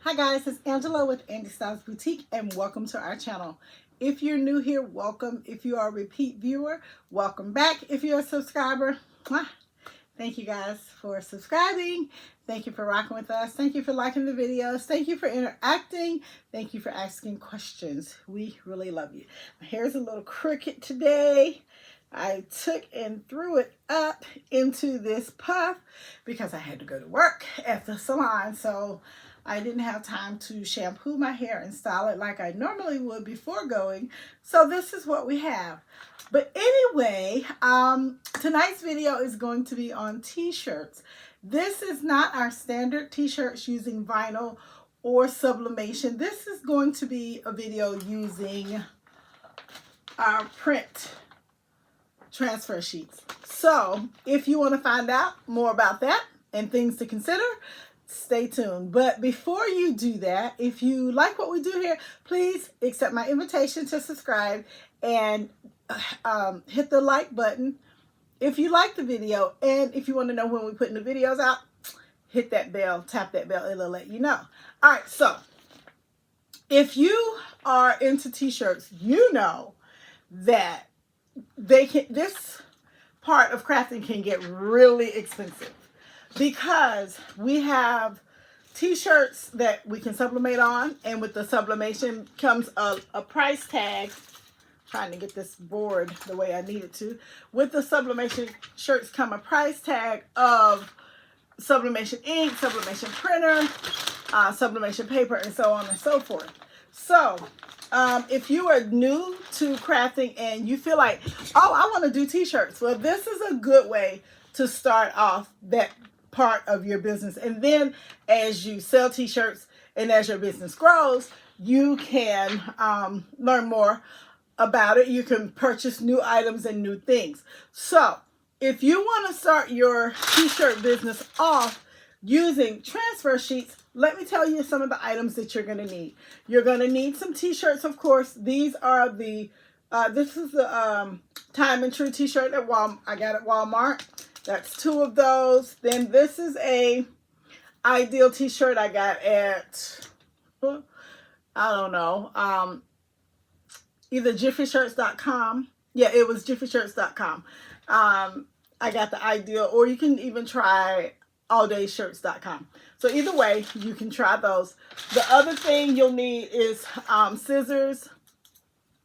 Hi guys, it's Angela with Andy Styles Boutique and welcome to our channel. If you're new here, welcome. If you are a repeat viewer, welcome back. If you're a subscriber, thank you guys for subscribing. Thank you for rocking with us. Thank you for liking the videos. Thank you for interacting. Thank you for asking questions. We really love you. Here's a little cricket today. I took and threw it up into this puff because I had to go to work at the salon. So I didn't have time to shampoo my hair and style it like I normally would before going. So this is what we have. But anyway, tonight's video is going to be on t-shirts. This is not our standard t-shirts using vinyl or sublimation. This is going to be a video using our print transfer sheets. So if you want to find out more about that and things to consider, stay tuned. But before you do that, if you like what we do here, please accept my invitation to subscribe and hit the like button if you like the video. And if you want to know when we put new videos out, hit that bell, tap that bell, it'll let you know. All right, so if you are into t-shirts, you know that this part of crafting can get really expensive, because we have t-shirts that we can sublimate on, and with the sublimation comes a price tag. Trying to get this board the way I need it to. With the sublimation shirts come a price tag of sublimation ink, sublimation printer, sublimation paper, and so on and so forth. So if you are new to crafting and you feel like, oh, I want to do t-shirts, well, this is a good way to start off that part of your business. And then as you sell t-shirts and as your business grows, you can learn more about it. You can purchase new items and new things. So if you want to start your t-shirt business off using transfer sheets, let me tell you some of the items that you're going to need. You're going to need some t-shirts, of course. These are the this is the Time and True t-shirt that I got at Walmart. That's 2 of those. Then this is a Ideal t-shirt I got at, I don't know, either jiffyshirts.com. Yeah, it was jiffyshirts.com. I got the Ideal, or you can even try alldaysshirts.com. So either way, you can try those. The other thing you'll need is scissors.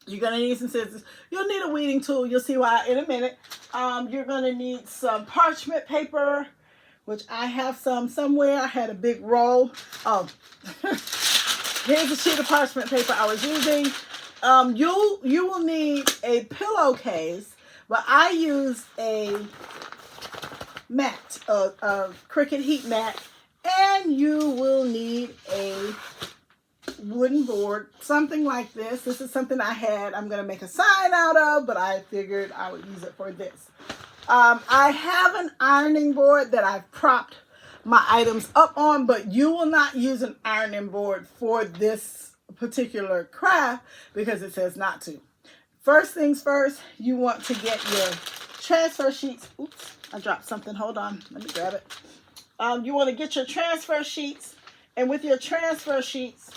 You're going to need some scissors. You'll need a weeding tool. You'll see why in a minute. You're going to need some parchment paper, which I have some somewhere. I had a big roll. Oh, here's a sheet of parchment paper I was using. You will need a pillowcase, but I use a mat, a Cricut heat mat, and you will need a wooden board, something like this. This is something I had. I'm going to make a sign out of, but I figured I would use it for this. I have an ironing board that I've propped my items up on, but you will not use an ironing board for this particular craft because it says not to. First things first, you want to get your transfer sheets. Oops, I dropped something. Hold on. Let me grab it. You want to get your transfer sheets, and with your transfer sheets,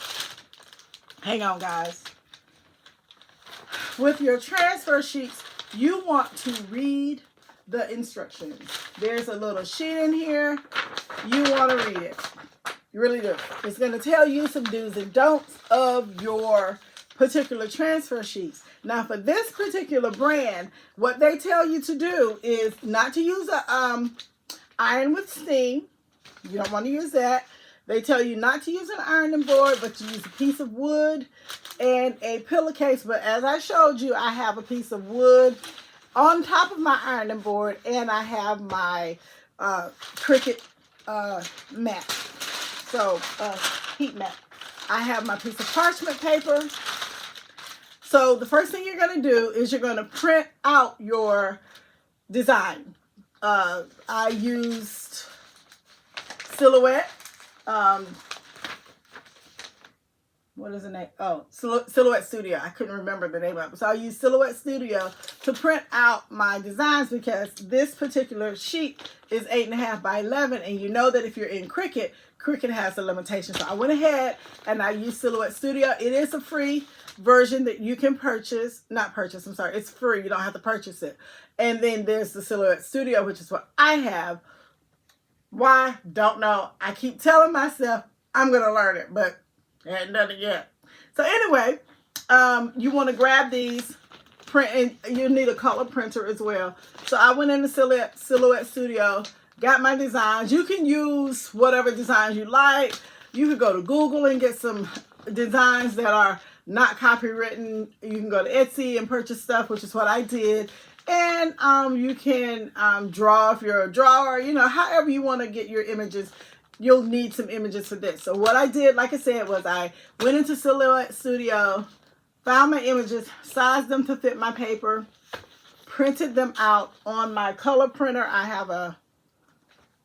hang on guys. With your transfer sheets, you want to read the instructions. There's a little sheet in here. You want to read it. You really do. It's going to tell you some do's and don'ts of your particular transfer sheets. Now, for this particular brand, what they tell you to do is not to use a iron with steam. You don't want to use that. They tell you not to use an ironing board, but to use a piece of wood and a pillowcase. But as I showed you, I have a piece of wood on top of my ironing board, and I have my Cricut mat. So, heat mat. I have my piece of parchment paper. So the first thing you're going to do is you're going to print out your design. I used Silhouette. What is the name? Oh, Silhouette Studio. I couldn't remember the name of it. So I used Silhouette Studio to print out my designs because this particular sheet is 8.5 by 11, and you know that if you're in Cricut, Cricut has a limitation. So I went ahead and I used Silhouette Studio. It is a free version that you can purchase. Not purchase, I'm sorry. It's free. You don't have to purchase it. And then there's the Silhouette Studio, which is what I have. Why? Don't know. I keep telling myself I'm going to learn it, but I hadn't done it yet. So anyway, you want to grab these, print, and you need a color printer as well. So I went into Silhouette Studio, got my designs. You can use whatever designs you like. You could go to Google and get some designs that are not copywritten. You can go to Etsy and purchase stuff, which is what I did. And you can draw if you're a drawer, you know, however you want to get your images. You'll need some images for this. So what I did, like I said, was I went into Silhouette Studio, found my images, sized them to fit my paper, printed them out on my color printer. I have a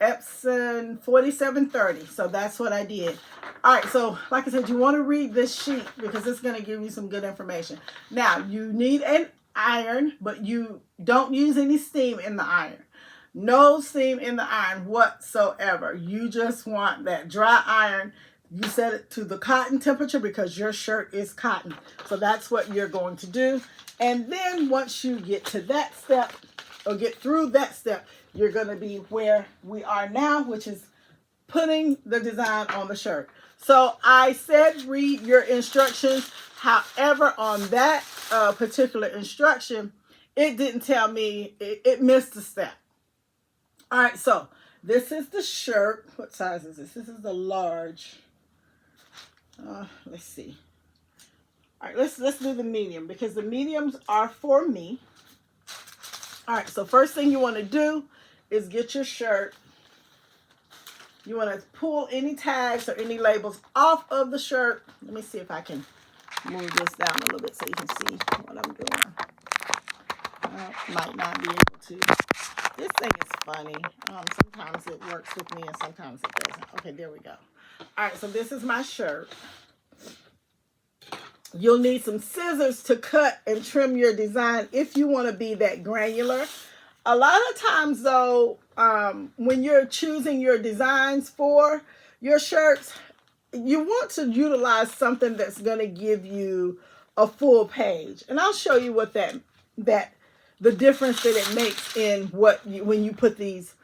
Epson 4730. So that's what I did. All right. So like I said, you want to read this sheet because it's going to give you some good information. Now, you need an iron, but you don't use any steam in the iron. No steam in the iron whatsoever. You just want that dry iron. You set it to the cotton temperature because your shirt is cotton. So that's what you're going to do. And then once you get to that step, or get through that step, you're going to be where we are now, which is putting the design on the shirt. So I said read your instructions. However, on that particular instruction, it didn't tell me, it missed a step. All right, so this is the shirt. What size is this? This is the large. Let's see. All right, let's do the medium because the mediums are for me. All right, so first thing you want to do is get your shirt. You want to pull any tags or any labels off of the shirt. Let me see if I can move this down a little bit so you can see what I'm doing. Might not be able to. This thing is funny. Sometimes it works with me and sometimes it doesn't. Okay, there we go. All right, so this is my shirt. You'll need some scissors to cut and trim your design if you want to be that granular. A lot of times, though, when you're choosing your designs for your shirts, you want to utilize something that's going to give you a full page. And I'll show you what the difference that it makes in when you put these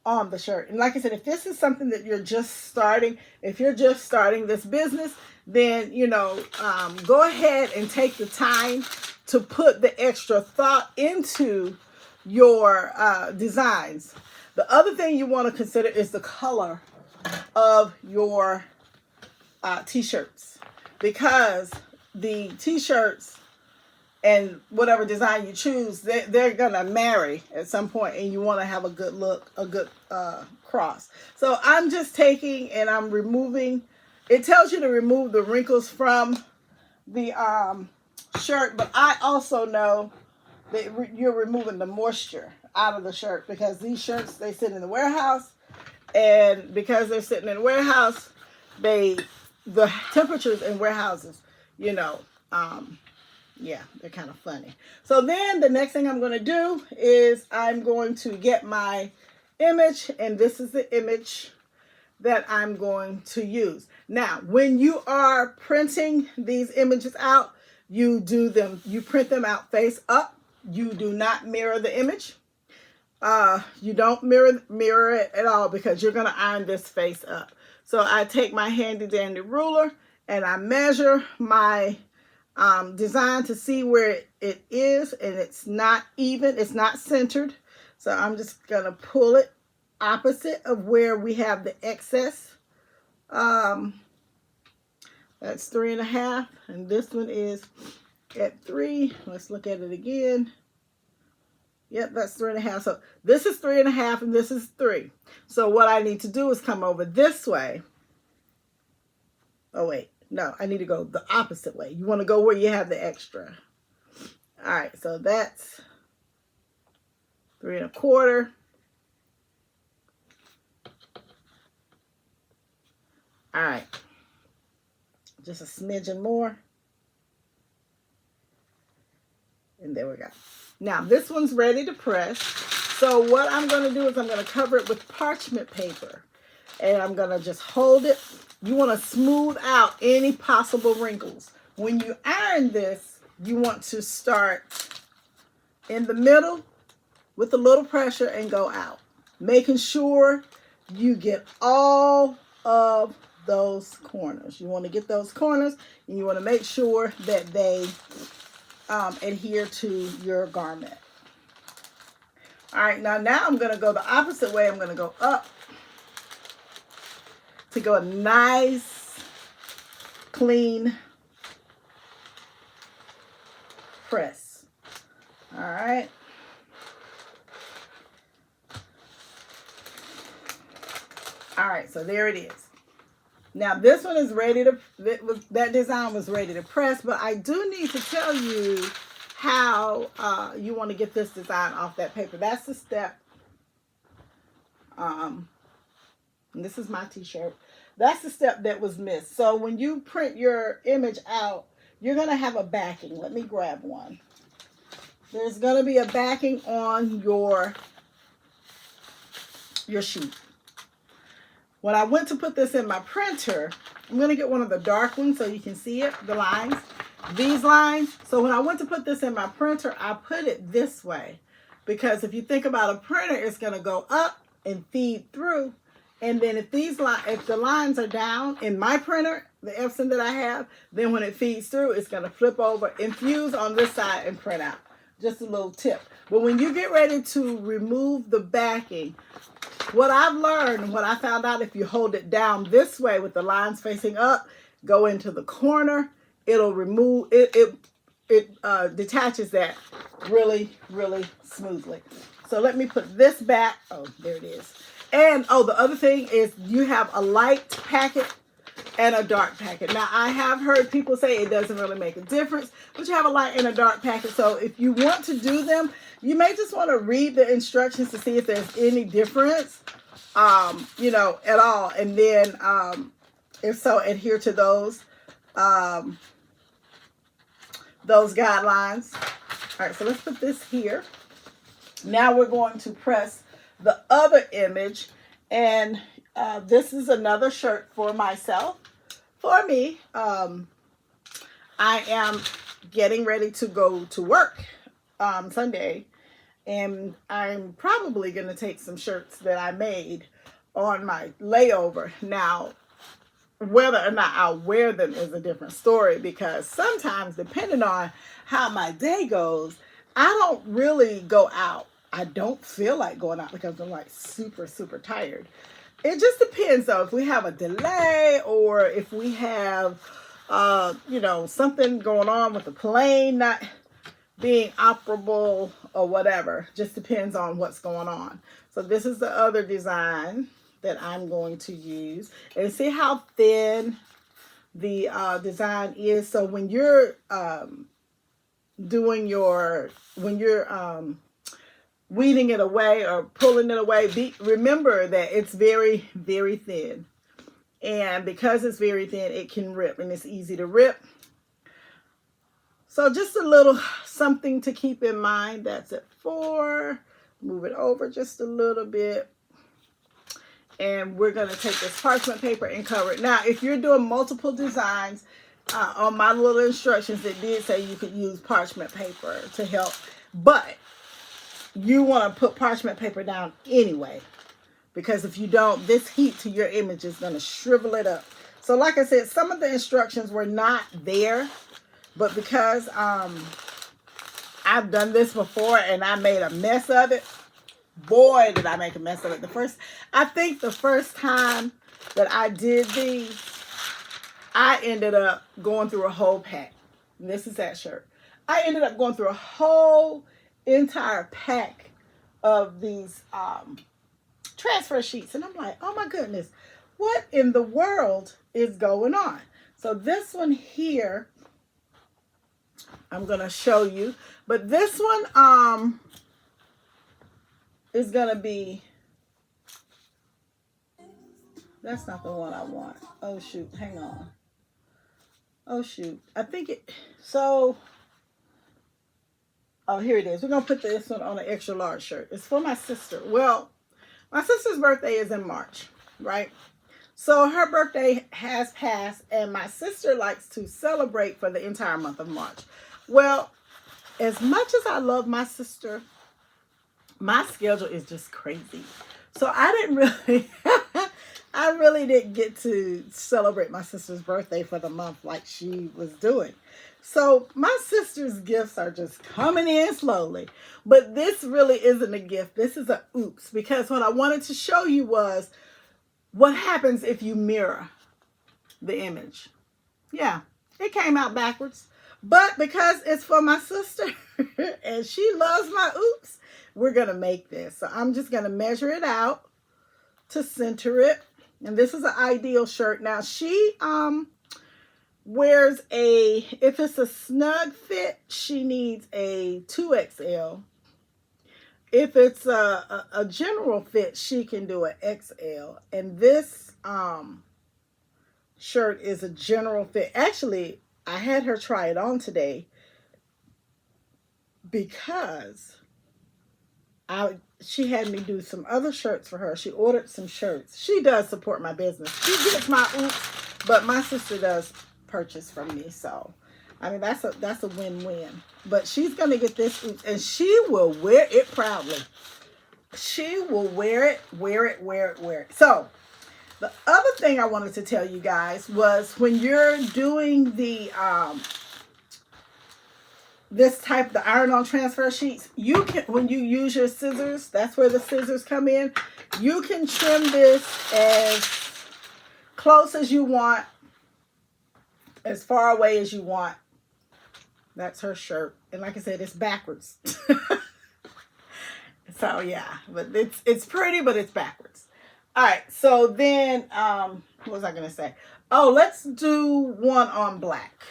on the shirt. And like I said, if this is something that you're just starting, if you're just starting this business, then, you know, go ahead and take the time to put the extra thought into your designs. The other thing you want to consider is the color of your t-shirts, because the t-shirts and whatever design you choose, they're going to marry at some point, and you want to have a good look, a good cross. So I'm just taking and I'm removing. It tells you to remove the wrinkles from the shirt, but I also know that you're removing the moisture out of the shirt because these shirts, they sit in the warehouse, and because they're sitting in the warehouse, the temperatures in warehouses, you know, yeah, they're kind of funny. So then the next thing I'm going to do is I'm going to get my image, and this is the image that I'm going to use. Now, when you are printing these images out, you print them out face up. You do not mirror the image. You don't mirror it at all because you're going to iron this face up. So I take my handy dandy ruler and I measure my design to see where it is, and it's not even, it's not centered. So I'm just going to pull it opposite of where we have the excess. That's 3.5, and this one is at 3. Let's look at it again. Yep, that's 3.5. So this is 3.5 and this is 3. So what I need to do is come over this way. Oh wait, no, I need to go the opposite way. You want to go where you have the extra. All right, so that's 3.25. All right, just a smidgen more. And there we go. Now this one's ready to press. So what I'm going to do is I'm going to cover it with parchment paper. And I'm going to just hold it. You want to smooth out any possible wrinkles. When you iron this, you want to start in the middle with a little pressure and go out. Making sure you get all of those corners. You want to get those corners and you want to make sure that they adhere to your garment. All right, now I'm going to go the opposite way. I'm going to go up to go a nice, clean press. All right. All right, so there it is. Now this one is ready to, that design was ready to press, but I do need to tell you how you want to get this design off that paper. That's the step. And this is my t-shirt. That's the step that was missed. So when you print your image out, you're going to have a backing. Let me grab one. There's going to be a backing on your sheet. When I went to put this in my printer, I'm going to get one of the dark ones so you can see it, the lines, these lines. So when I went to put this in my printer, I put it this way. Because if you think about a printer, it's going to go up and feed through. And then if the lines are down in my printer, the Epson that I have, then when it feeds through, it's going to flip over, infuse on this side and print out. Just a little tip. But when you get ready to remove the backing, what I've learned, what I found out, if you hold it down this way with the lines facing up, go into the corner, it'll remove, it detaches that really, really smoothly. So let me put this back. Oh, there it is. And, oh, the other thing is you have a light packet and a dark packet. Now, I have heard people say it doesn't really make a difference, but you have a light and a dark packet. So if you want to do them, you may just want to read the instructions to see if there's any difference, you know, at all. And then, if so, adhere to those guidelines. All right, so let's put this here. Now we're going to press the other image, and this is another shirt for myself. For me, I am getting ready to go to work Sunday, and I'm probably going to take some shirts that I made on my layover. Now, whether or not I'll wear them is a different story, because sometimes, depending on how my day goes, I don't really go out. I don't feel like going out because I'm like super, super tired. It just depends though. If we have a delay or if we have, you know, something going on with the plane not being operable or whatever, just depends on what's going on. So this is the other design that I'm going to use, and see how thin the design is. So when you're weeding it away or pulling it away, remember that it's very, very thin. And because it's very thin, it can rip, and it's easy to rip. So just a little something to keep in mind. That's at 4. Move it over just a little bit. And we're going to take this parchment paper and cover it. Now, if you're doing multiple designs, on my little instructions, it did say you could use parchment paper to help. But you want to put parchment paper down anyway, because if you don't, this heat to your image is going to shrivel it up. So like I said, some of the instructions were not there, but because I've done this before and I made a mess of it. Boy, did I make a mess of it. I think the first time that I did these, I ended up going through a whole pack. And this is that shirt. I ended up going through a whole entire pack of these transfer sheets. And I'm like, oh my goodness, what in the world is going on? So this one here, I'm going to show you. But this one is going to be, that's not the one I want. Oh shoot, hang on. Oh shoot, I think it, so Oh, here it is. We're going to put this one on an extra large shirt. It's for my sister. Well, my sister's birthday is in March, right? So her birthday has passed, and my sister likes to celebrate for the entire month of March. Well, as much as I love my sister, my schedule is just crazy. So I didn't really, I really didn't get to celebrate my sister's birthday for the month like she was doing. So my sister's gifts are just coming in slowly. But this really isn't a gift. This is a oops, because what I wanted to show you was what happens if you mirror the image. Yeah, it came out backwards. But because it's for my sister and she loves my oops, we're going to make this. So I'm just going to measure it out to center it. And this is an ideal shirt. Now she wears if it's a snug fit, she needs a 2XL. If it's a general fit, she can do an XL. And this shirt is a general fit. Actually, I had her try it on today because she had me do some other shirts for her. She ordered some shirts. She does support my business. She gets my oops, but my sister does purchase from me. So, I mean, that's a win-win. But she's going to get this oops, and she will wear it proudly. She will wear it, wear it, wear it, wear it. So, the other thing I wanted to tell you guys was when you're doing the the iron-on transfer sheets, you can, when you use your scissors, that's where the scissors come in, you can trim this as close as you want, as far away as you want. That's her shirt. And like I said, it's backwards. So yeah, but it's pretty, but it's backwards. All right, so then, what was I going to say? Oh, let's do one on black.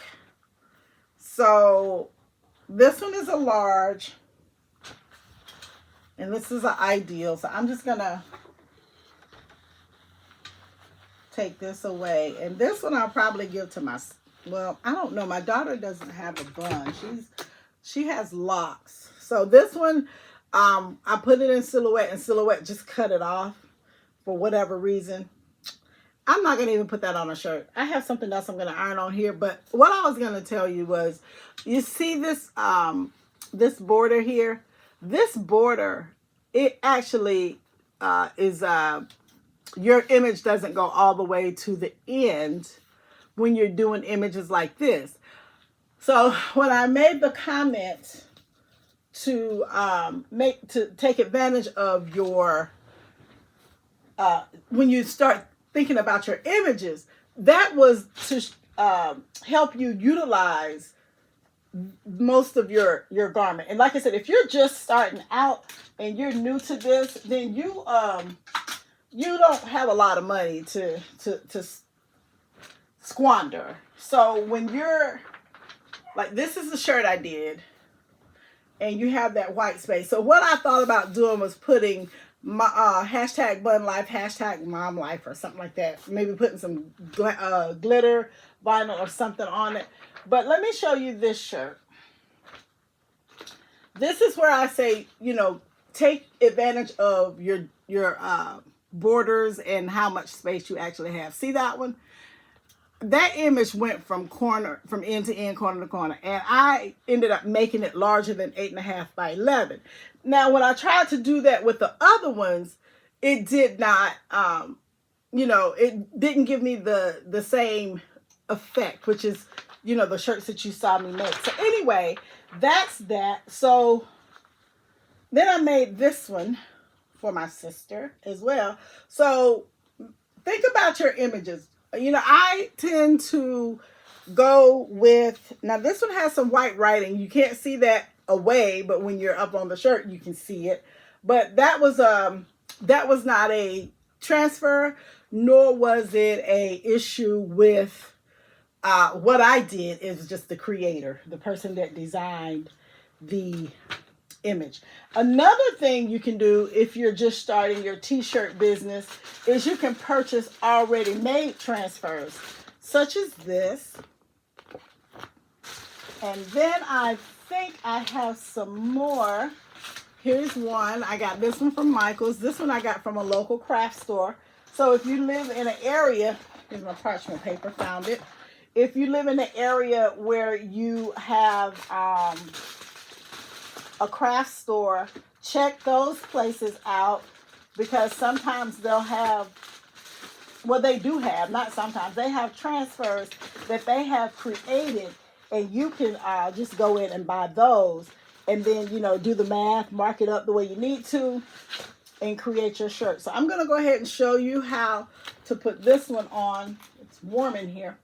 So this one is a large, and this is an ideal. So I'm just going to take this away. And this one I'll probably give to my, well, I don't know. My daughter doesn't have a bun. She has locks. So this one, I put it in silhouette, and silhouette just cut it off for whatever reason. I'm not going to even put that on a shirt. I have something else I'm going to iron on here. But what I was going to tell you was, you see this, this border here? This border, it actually is, your image doesn't go all the way to the end when you're doing images like this. So when I made the comment to take advantage of your, when you start thinking about your images, that was to help you utilize most of your garment. And like I said, if you're just starting out and you're new to this, then you don't have a lot of money to squander. So when you're like, this is the shirt I did, and you have that white space. So what I thought about doing was putting my hashtag bun life, hashtag mom life, or something like that. Maybe putting some glitter vinyl or something on it. But let me show you this shirt. This is where I say, you know, take advantage of your borders and how much space you actually have. See that one? That image went from end to end, corner to corner, and I ended up making it larger than 8.5 by 11. Now, when I tried to do that with the other ones, it did not, you know, it didn't give me the same effect, which is, you know, the shirts that you saw me make. So anyway, that's that. So then I made this one for my sister as well. So think about your images. You know, I tend to go with, now this one has some white writing. You can't see that away, but when you're up on the shirt, you can see it. But that was not a transfer, nor was it a issue with what I did. Is just the creator, the person that designed the image. Another thing you can do if you're just starting your t-shirt business is you can purchase already made transfers, such as this. And then I think I have some more. Here's one. I got this one from Michael's. This one I got from a local craft store. So if you live in an area, here's my parchment paper, found it. If you live in an area where you have a craft store, check those places out, because sometimes they'll have, well, they do have, not sometimes, they have transfers that they have created, and you can just go in and buy those, and then, you know, do the math, mark it up the way you need to, and create your shirt. So I'm going to go ahead and show you how to put this one on. It's warm in here.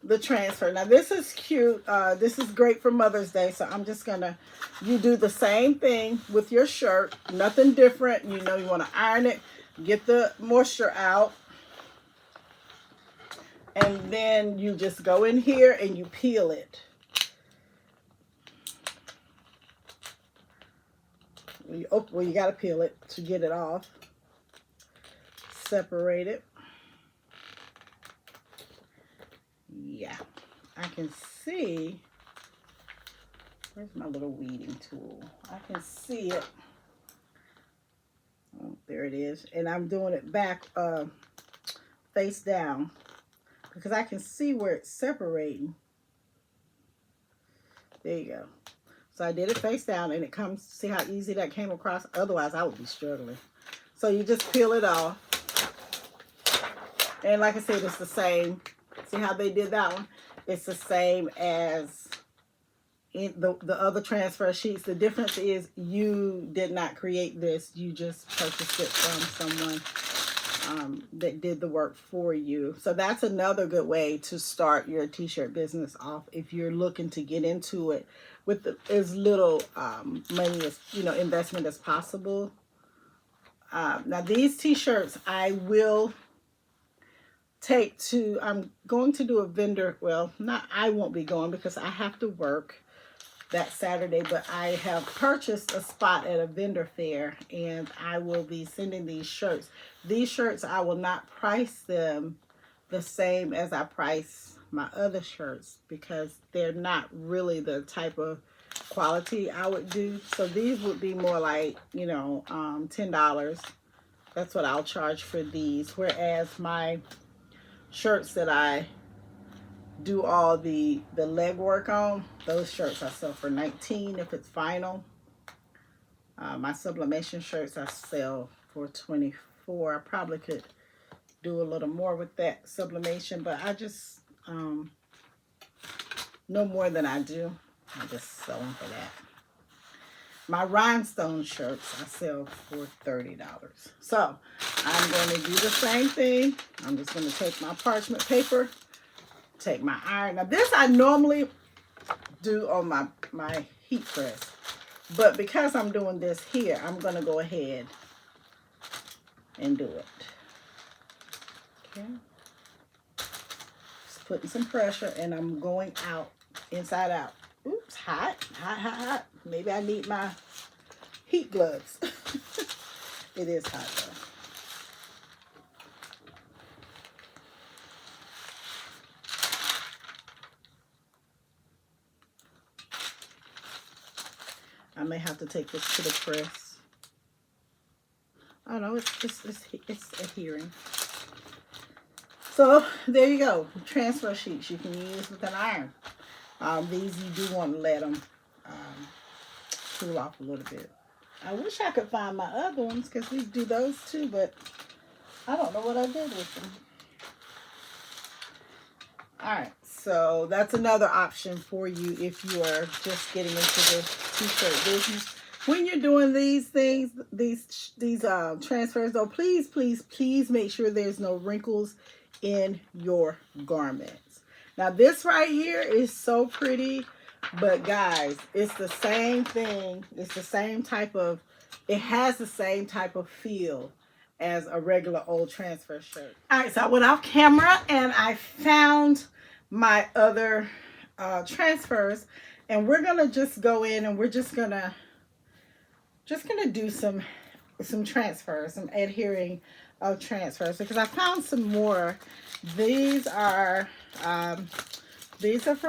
The transfer. Now this is cute. This is great for Mother's Day. So I'm just going to, you do the same thing with your shirt. Nothing different. You know, you want to iron it, get the moisture out. And then you just go in here and you peel it. Well, you got to peel it to get it off. Separate it. Yeah, I can see. Where's my little weeding tool? I can see it. Oh, there it is. And I'm doing it back face down, because I can see where it's separating. There you go. So I did it face down, and it comes, see how easy that came across? Otherwise, I would be struggling. So you just peel it off. And like I said, it's the same. See how they did that one? It's the same as in the other transfer sheets. The difference is you did not create this. You just purchased it from someone that did the work for you. So that's another good way to start your t-shirt business off if you're looking to get into it with as little money as, you know, investment as possible. Now these t-shirts I will take to, I'm going to do a vendor, well, not, I won't be going because I have to work that Saturday, but I have purchased a spot at a vendor fair, and I will be sending these shirts. These shirts, I will not price them the same as I price my other shirts, because they're not really the type of quality I would do. So these would be more like, you know, $10. That's what I'll charge for these. Whereas my shirts that I do all the leg work on, those shirts I sell for $19 if it's vinyl. My sublimation shirts I sell for $24. I probably could do a little more with that sublimation, but I just no more than I do. I just sell them for that. My rhinestone shirts I sell for $30. So I'm going to do the same thing. I'm just going to take my parchment paper, take my iron. Now this I normally do on my heat press, but because I'm doing this here, I'm going to go ahead and do it. Okay. Just putting some pressure, and I'm going out, inside out. Oops, hot, hot, hot, hot. Maybe I need my heat gloves. It is hot though. I may have to take this to the press. Oh no, it's adhering. So there you go. Transfer sheets you can use with an iron. These you do want to let them cool off a little bit. I wish I could find my other ones, because we do those too, but I don't know what I did with them. Alright, so that's another option for you if you are just getting into the t-shirt business. When you're doing these things, these transfers, though, please make sure there's no wrinkles in your garments. Now this right here is so pretty, but guys, it's the same thing. It's the same type of, it has the same type of feel as a regular old transfer shirt. All right, so I went off camera and I found my other transfers, and we're gonna just go in and we're just gonna do some transfers, some adhering of transfers, because I found some more. These are from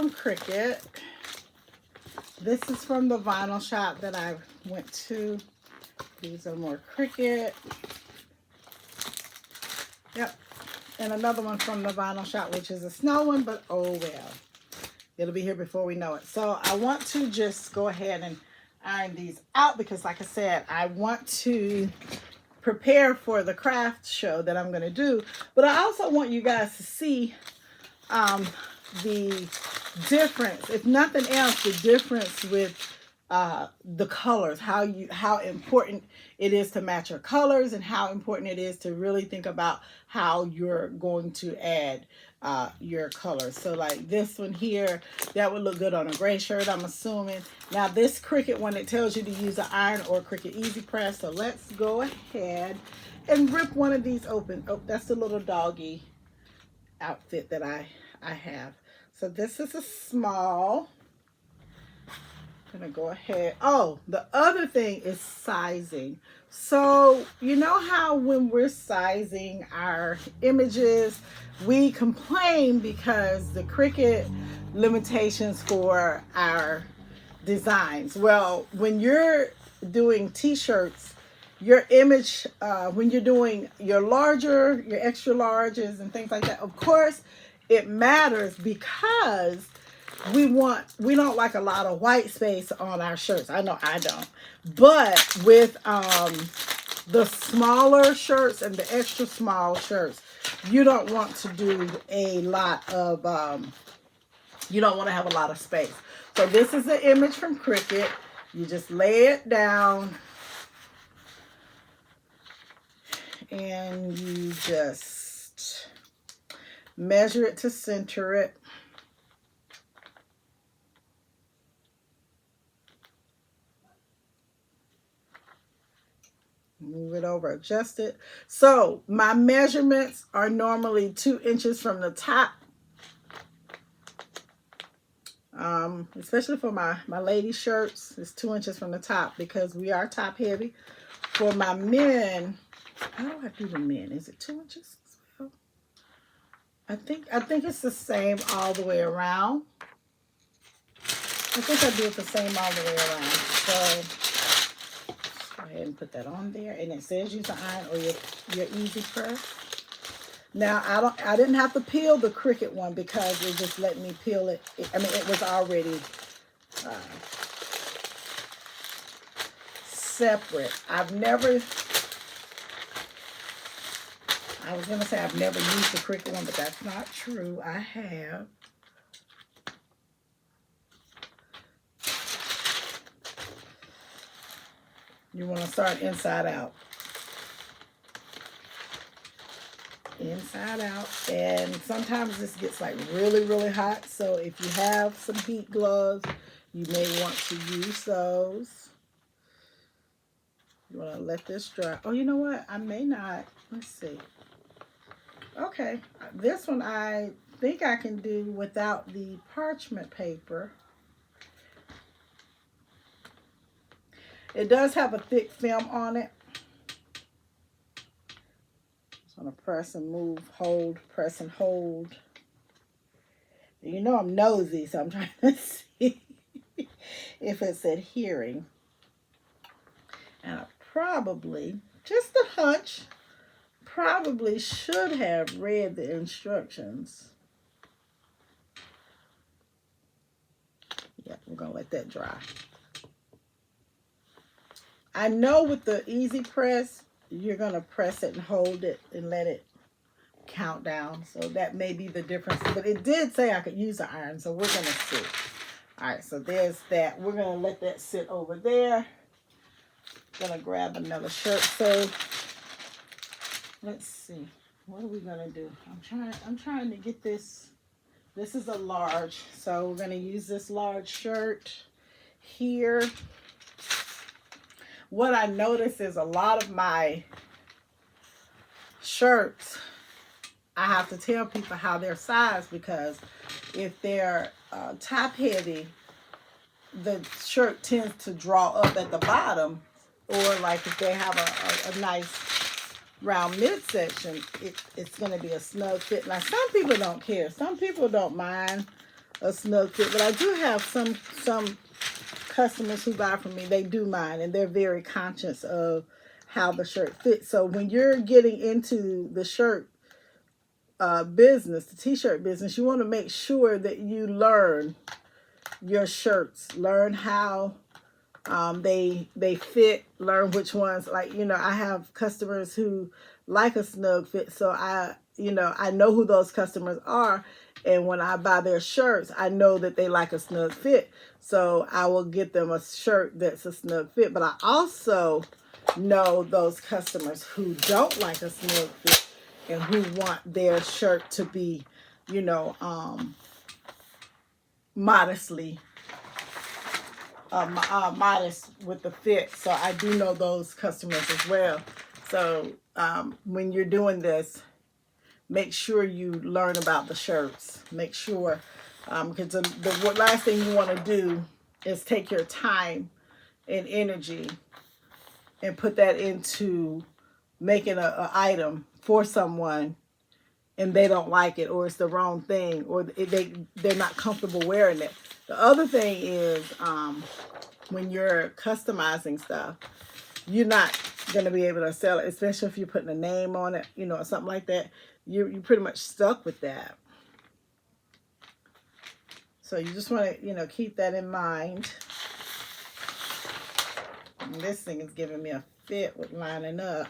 Cricut. This is from the vinyl shop that I went to. These are more Cricut. Yep. And another one from the vinyl shop, which is a snow one, but oh well. It'll be here before we know it. So I want to just go ahead and iron these out because, like I said, I want to prepare for the craft show that I'm going to do. But I also want you guys to see the difference, if nothing else, the difference with the colors, how important it is to match your colors, and how important it is to really think about how you're going to add your colors. So like this one here, that would look good on a gray shirt, I'm assuming. Now this Cricut one, it tells you to use an iron or Cricut Easy Press. So let's go ahead and rip one of these open. Oh, that's the little doggy outfit that I have. So this is a small. I'm gonna go ahead. Oh, the other thing is sizing. So you know how when we're sizing our images, we complain because the Cricut limitations for our designs. Well, when you're doing t-shirts, your image, when you're doing your larger, your extra larges and things like that, of course it matters because we don't like a lot of white space on our shirts. I know I don't. But with the smaller shirts and the extra small shirts, you don't want to do a lot of, you don't want to have a lot of space. So this is an image from Cricut. You just lay it down and you just measure it to center it. Move it over, adjust it. So my measurements are normally 2 inches from the top. Especially for my lady shirts, it's 2 inches from the top because we are top heavy. For my men, how do I do the men? Is it 2 inches as well? I think it's the same all the way around. I think I do it the same all the way around. So go ahead and put that on there, and it says use an iron or your Easy Press. Now I didn't have to peel the Cricut one because it just let me peel it. I mean, it was already separate. I was gonna say I've never used the Cricut one, but that's not true. I have. You want to start inside out. Inside out. And sometimes this gets like really, really hot. So if you have some heat gloves, you may want to use those. You want to let this dry. Oh, you know what? I may not. Let's see. Okay. This one I think I can do without the parchment paper. It does have a thick film on it. Just want to press and move, hold, press and hold. You know I'm nosy, so I'm trying to see if it's adhering. And I probably, just a hunch, probably should have read the instructions. Yeah, we're going to let that dry. I know with the Easy Press, you're going to press it and hold it and let it count down. So that may be the difference. But it did say I could use an iron, so we're going to see. All right, so there's that. We're going to let that sit over there. Going to grab another shirt. So let's see. What are we going to do? I'm trying to get this. This is a large. So we're going to use this large shirt here. What I notice is a lot of my shirts, I have to tell people how they're sized because if they're top heavy, the shirt tends to draw up at the bottom, or like if they have a nice round midsection, it's going to be a snug fit. Now some people don't care. Some people don't mind a snug fit, but I do have some customers who buy from me, they do mind, and they're very conscious of how the shirt fits. So when you're getting into the shirt business, the t-shirt business, you want to make sure that you learn your shirts, learn how they fit, learn which ones, like, you know, I have customers who like a snug fit, so I know who those customers are, and when I buy their shirts, I know that they like a snug fit, so I will get them a shirt that's a snug fit. But I also know those customers who don't like a snug fit and who want their shirt to be, you know, modestly modest with the fit. So I do know those customers as well. So when you're doing this, make sure you learn about the shirts. Make sure, because the last thing you want to do is take your time and energy and put that into making an item for someone and they don't like it, or it's the wrong thing, or they're not comfortable wearing it. The other thing is when you're customizing stuff, you're not going to be able to sell it, especially if you're putting a name on it, you know, or something like that. You're pretty much stuck with that. So you just want to, you know, keep that in mind. And this thing is giving me a fit with lining up.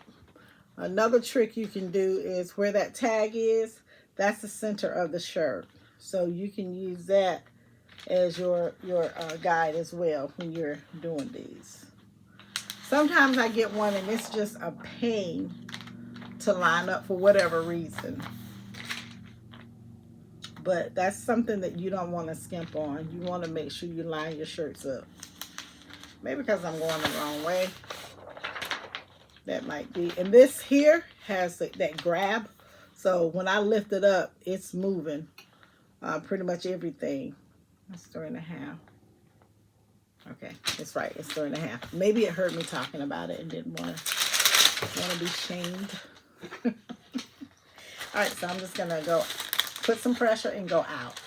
Another trick you can do is where that tag is, that's the center of the shirt. So you can use that as your guide as well when you're doing these. Sometimes I get one and it's just a pain to line up for whatever reason. But that's something that you don't want to skimp on. You want to make sure you line your shirts up. Maybe because I'm going the wrong way. That might be. And this here has that grab. So when I lift it up, it's moving pretty much everything. That's 3.5. Okay, it's right. It's 3.5. Maybe it hurt me talking about it and didn't want to be shamed. All right, so I'm just going to go put some pressure and go out.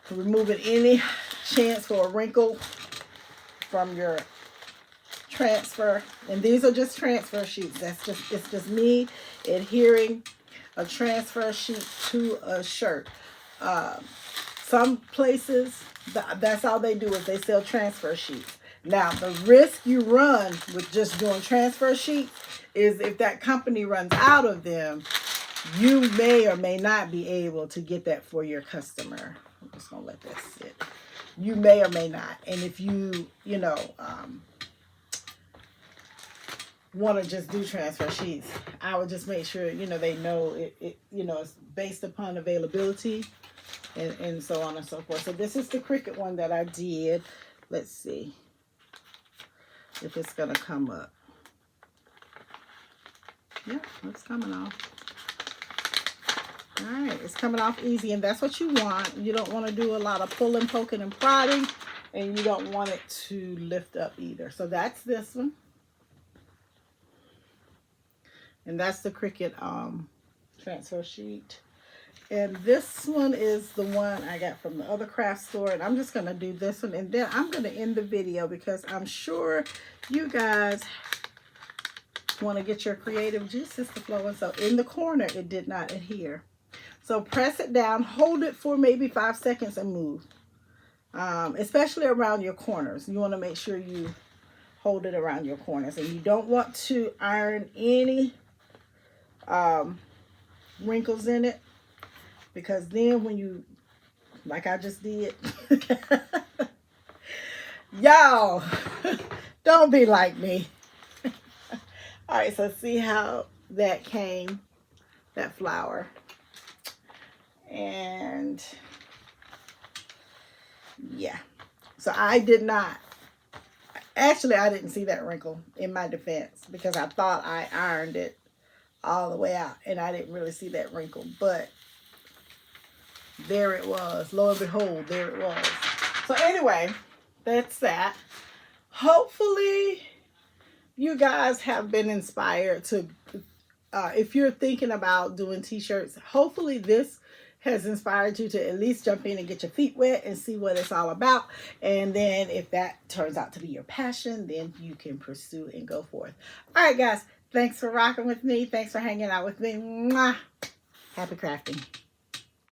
Removing any chance for a wrinkle from your transfer. And these are just transfer sheets. It's just me adhering a transfer sheet to a shirt. Some places, that's all they do is they sell transfer sheets. Now, the risk you run with just doing transfer sheets is if that company runs out of them, you may or may not be able to get that for your customer. I'm just going to let that sit. You may or may not. And if you want to just do transfer sheets, I would just make sure, they know it it's based upon availability and so on and so forth. So this is the Cricut one that I did. Let's see if it's going to come up. Yep, it's coming off. All right, it's coming off easy, and that's what you want. You don't want to do a lot of pulling, poking, and prodding, and you don't want it to lift up either. So that's this one. And that's the Cricut transfer sheet. And this one is the one I got from the other craft store. And I'm just going to do this one. And then I'm going to end the video because I'm sure you guys want to get your creative juices to flow. And so in the corner, it did not adhere. So press it down. Hold it for maybe 5 seconds and move. Especially around your corners. You want to make sure you hold it around your corners. And you don't want to iron any wrinkles in it, because then when you, like I just did, y'all, don't be like me. All right, so see how that came, that flower. And yeah, so I didn't see that wrinkle, in my defense, because I thought I ironed it all the way out and I didn't really see that wrinkle, but there it was. Lo and behold, there it was. So anyway, that's that. Hopefully you guys have been inspired to, if you're thinking about doing t-shirts, hopefully this has inspired you to at least jump in and get your feet wet and see what it's all about. And then if that turns out to be your passion, then you can pursue and go forth. All right, guys. Thanks for rocking with me. Thanks for hanging out with me. Mwah. Happy crafting.